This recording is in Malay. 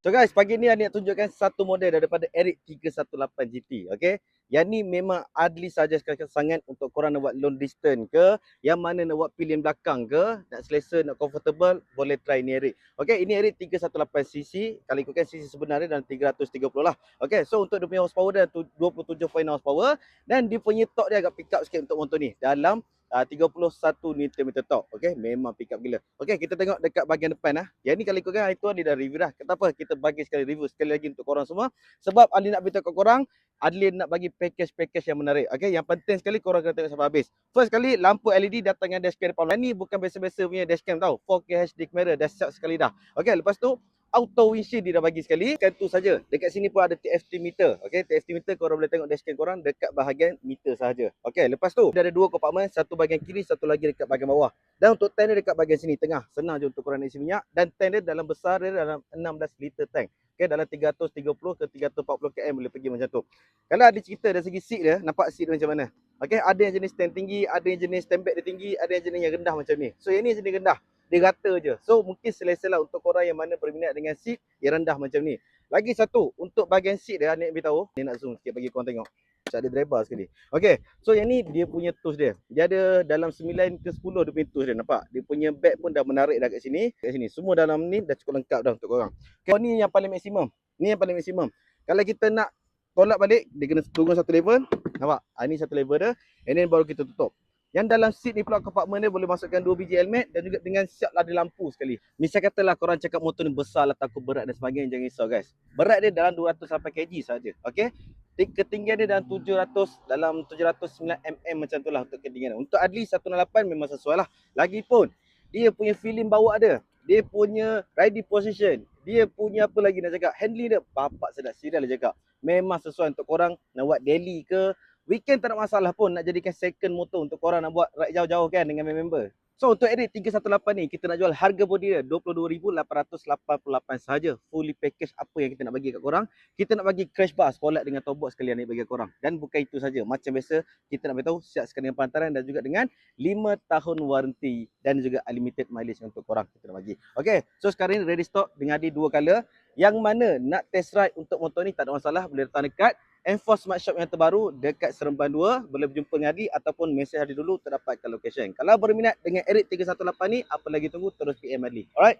So guys, pagi ni Anik nak tunjukkan satu model daripada Eric 318 GT. Okay. Yang ni memang Adli saja sangat untuk korang nak buat long distance ke, yang mana nak buat pilihan belakang ke, nak selesa, nak comfortable, boleh try ni Eric. Okay, ini Eric 318cc. Kalau ikutkan cc sebenarnya dalam 330 lah. Okay, so untuk dia punya horsepower dia 27.9 horsepower. Dan dia punya torque dia agak pick up sikit untuk motor ni. Dalam 31 Nm torque. Okay, memang pick up gila. Okay, kita tengok dekat bahagian depan lah. Yang ni kalau ikutkan itu Ali dah review dah. Kata apa, kita bagi sekali review sekali lagi untuk korang semua. Sebab Ali nak beritahu kat korang, Adli nak bagi package yang menarik. Okay, yang penting sekali korang kena tengok sampai habis. First kali, lampu LED datang dengan dashcam depan. Yang ni bukan biasa-biasa punya dashcam tau. 4K HD kamera, dah siap sekali dah. Okay, lepas tu, auto windshield dia dah bagi sekali. Kan tu saja. Dekat sini pun ada TFT meter. Okey, TFT meter korang boleh tengok dashcam korang dekat bahagian meter sahaja. Okey, lepas tu dia ada dua kompartmen, satu bahagian kiri, satu lagi dekat bahagian bawah. Dan untuk tank dia dekat bahagian sini tengah. Senang je untuk korang nak isi minyak, dan tank dia dalam besar dia dalam 16 liter tank. Okey, dalam 330 ke 340 km boleh pergi macam tu. Kalau ada cerita dari segi seat dia, nampak seat dia macam mana? Okey, ada yang jenis stand tinggi, ada yang jenis stand back dia tinggi, ada yang jenis yang rendah macam ni. So yang ni jenis rendah. Dia rata je. So mungkin selesa lah untuk korang yang mana berminat dengan seat yang rendah macam ni. Lagi satu, untuk bahagian seat dia, Anik beritahu. Ni nak zoom sikit bagi korang tengok. Macam ada driver sekali. Okay, so yang ni dia punya tools dia. Dia ada dalam 9 ke 10 dia punya tools dia, nampak? Dia punya bag pun dah menarik dah kat sini. Kat sini. Semua dalam ni dah cukup lengkap dah untuk korang. Okay, ni yang paling maksimum. Ni yang paling maksimum. Kalau kita nak tolak balik, dia kena turun satu level. Nampak? Ini satu level dia. And then baru kita tutup. Yang dalam seat ni pula kompartmen dia boleh masukkan 2 biji helmet dan juga dengan siap ada lampu sekali. Misal katalah korang cakap motor ni besar lah, takut berat dan sebagainya, jangan risau guys. Berat dia dalam 208 kg saja. Okey. Ketinggian dia dalam 709 mm macam tu lah untuk ketinggian. Untuk Adli 168 memang sesuai lah. Lagipun dia punya feeling bawa dia, dia punya riding position, dia punya apa lagi nak cakap, handling dia bapak sedap serial dia cakap. Memang sesuai untuk korang nak buat daily ke weekend, tak ada masalah pun nak jadikan second motor untuk korang nak buat ride jauh-jauh kan dengan member. So untuk Eric 318 ni kita nak jual harga body dia 22,888 sahaja. Fully package apa yang kita nak bagi kat korang. Kita nak bagi crash bar, spotlight dengan top box sekalian ni bagi kat korang. Dan bukan itu saja. Macam biasa kita nak beritahu siap sekali dengan pelantaran dan juga dengan 5 tahun warranty dan juga unlimited mileage untuk korang kita nak bagi. Okay, so sekarang ni ready stock dengan ada dua color. Yang mana nak test ride untuk motor ni tak ada masalah, boleh datang dekat Enforce Smart Shop yang terbaru dekat Seremban 2. Boleh berjumpa dengan Adi ataupun mesej Adi dulu terdapatkan location. Kalau berminat dengan Eric 318 ni, apa lagi tunggu, terus PM Adli. Alright.